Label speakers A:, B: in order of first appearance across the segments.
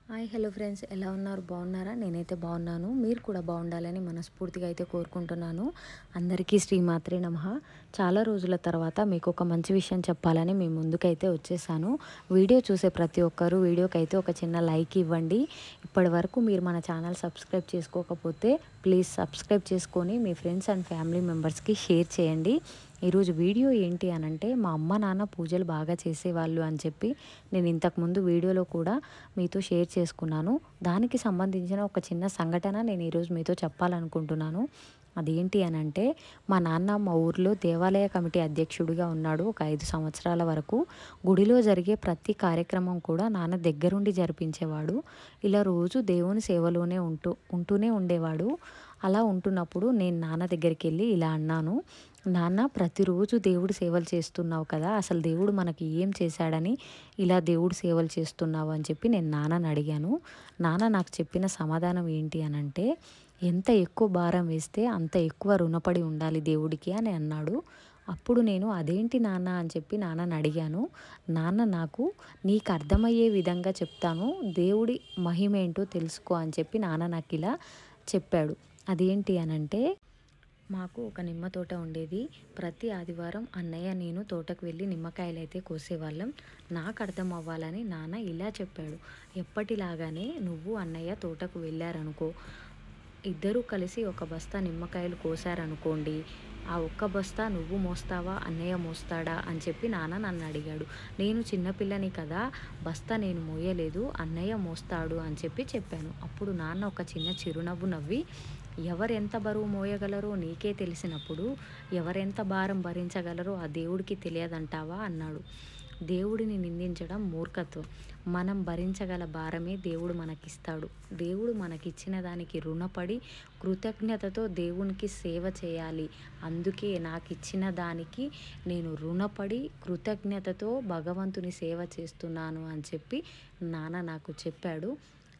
A: Hi hello friends, ఎలా ఉన్నారు? బాగున్నారా? నేనైతే బాగున్నాను. మీరు కూడా బాగుండాలని మనస్ఫూర్తిగా అయితే కోరుకుంటున్నాను. అందరికీ శ్రీమాత్రే నమః. చాలా రోజుల తర్వాత మీకు ఒక మంచి విషయం చెప్పాలని మీ ముందుకైతే వచ్చేసాను. వీడియో చూసే ప్రతి ఒక్కరు వీడియోకి అయితే ఒక చిన్న లైక్ ఇవ్వండి. ఇప్పటి వరకు మీరు మన ఛానల్ సబ్స్క్రైబ్ చేసుకోకపోతే ప్లీజ్ సబ్స్క్రైబ్ చేసుకొని మీ ఫ్రెండ్స్ అండ్ ఫ్యామిలీ మెంబర్స్కి షేర్ చేయండి. ఈరోజు వీడియో ఏంటి అనంటే, మా అమ్మ నాన్న పూజలు బాగా చేసేవాళ్ళు అని చెప్పి నేను ఇంతకుముందు వీడియోలో కూడా మీతో షేర్ చేసుకున్నాను. దానికి సంబంధించిన ఒక చిన్న సంఘటన నేను ఈరోజు మీతో చెప్పాలనుకుంటున్నాను. అదేంటి అనంటే, మా నాన్న మా ఊర్లో దేవాలయ కమిటీ అధ్యక్షుడిగా ఉన్నాడు ఒక 5 సంవత్సరాల వరకు. గుడిలో జరిగే ప్రతి కార్యక్రమం కూడా నాన్న దగ్గరుండి జరిపించేవాడు. ఇలా రోజు దేవుని సేవలోనే ఉంటూనే ఉండేవాడు. అలా ఉంటున్నప్పుడు నేను నాన్న దగ్గరికి వెళ్ళి ఇలా అన్నాను, నాన్న ప్రతిరోజు దేవుడు సేవలు చేస్తున్నావు కదా, అసలు దేవుడు మనకి ఏం చేశాడని ఇలా దేవుడు సేవలు చేస్తున్నావు అని చెప్పి నేను నాన్నని అడిగాను. నాన్న నాకు చెప్పిన సమాధానం ఏంటి అనంటే, ఎంత ఎక్కువ భారం వేస్తే అంత ఎక్కువ రుణపడి ఉండాలి దేవుడికి అని అన్నాడు. అప్పుడు నేను అదేంటి నాన్న అని చెప్పి నాన్నని అడిగాను. నాన్న నాకు నీకు అర్థమయ్యే విధంగా చెప్తాను, దేవుడి మహిమేంటో తెలుసుకో అని చెప్పి నాన్న నాకు ఇలా చెప్పాడు. అదేంటి అనంటే, మాకు ఒక నిమ్మ తోట ఉండేది. ప్రతి ఆదివారం అన్నయ్య నేను తోటకు వెళ్ళి నిమ్మకాయలు అయితే కోసేవాళ్ళం. నాకు అర్థం అవ్వాలని నాన్న ఇలా చెప్పాడు, ఎప్పటిలాగానే నువ్వు అన్నయ్య తోటకు వెళ్ళారనుకో, ఇద్దరూ కలిసి ఒక బస్తా నిమ్మకాయలు కోసారనుకోండి, ఆ ఒక్క బస్తా నువ్వు మోస్తావా అన్నయ్య మోస్తాడా అని చెప్పి నాన్న నన్ను అడిగాడు. నేను చిన్నపిల్లని కదా, బస్తా నేను మోయలేదు, అన్నయ్య మోస్తాడు అని చెప్పి చెప్పాను. అప్పుడు నాన్న ఒక చిన్న చిరునవ్వు నవ్వి, ఎవరెంత బరువు మోయగలరో నీకే తెలిసినప్పుడు ఎవరెంత భారం భరించగలరో ఆ దేవుడికి తెలియదంటావా అన్నాడు. దేవుడిని నిందించడం మూర్ఖత్వం. మనం భరించగల భారమే దేవుడు మనకిస్తాడు. దేవుడు మనకిచ్చిన దానికి రుణపడి కృతజ్ఞతతో దేవునికి సేవ చేయాలి. అందుకే నాకు ఇచ్చిన దానికి నేను రుణపడి కృతజ్ఞతతో భగవంతుని సేవ చేస్తున్నాను అని చెప్పి నాన్న నాకు చెప్పాడు.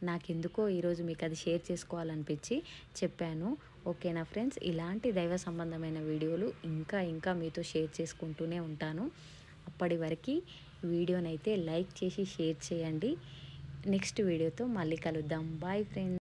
A: నాకెందుకో ఈరోజు మీకు అది షేర్ చేసుకోవాలనిపించి చెప్పాను. ఓకేనా ఫ్రెండ్స్, ఇలాంటి దైవ సంబంధమైన వీడియోలు ఇంకా మీతో షేర్ చేసుకుంటూనే ఉంటాను. అప్పటి వరకు వీడియోనైతే లైక్ చేసి షేర్ చేయండి. నెక్స్ట్ వీడియోతో మళ్ళీ కలుద్దాం. Bye friends.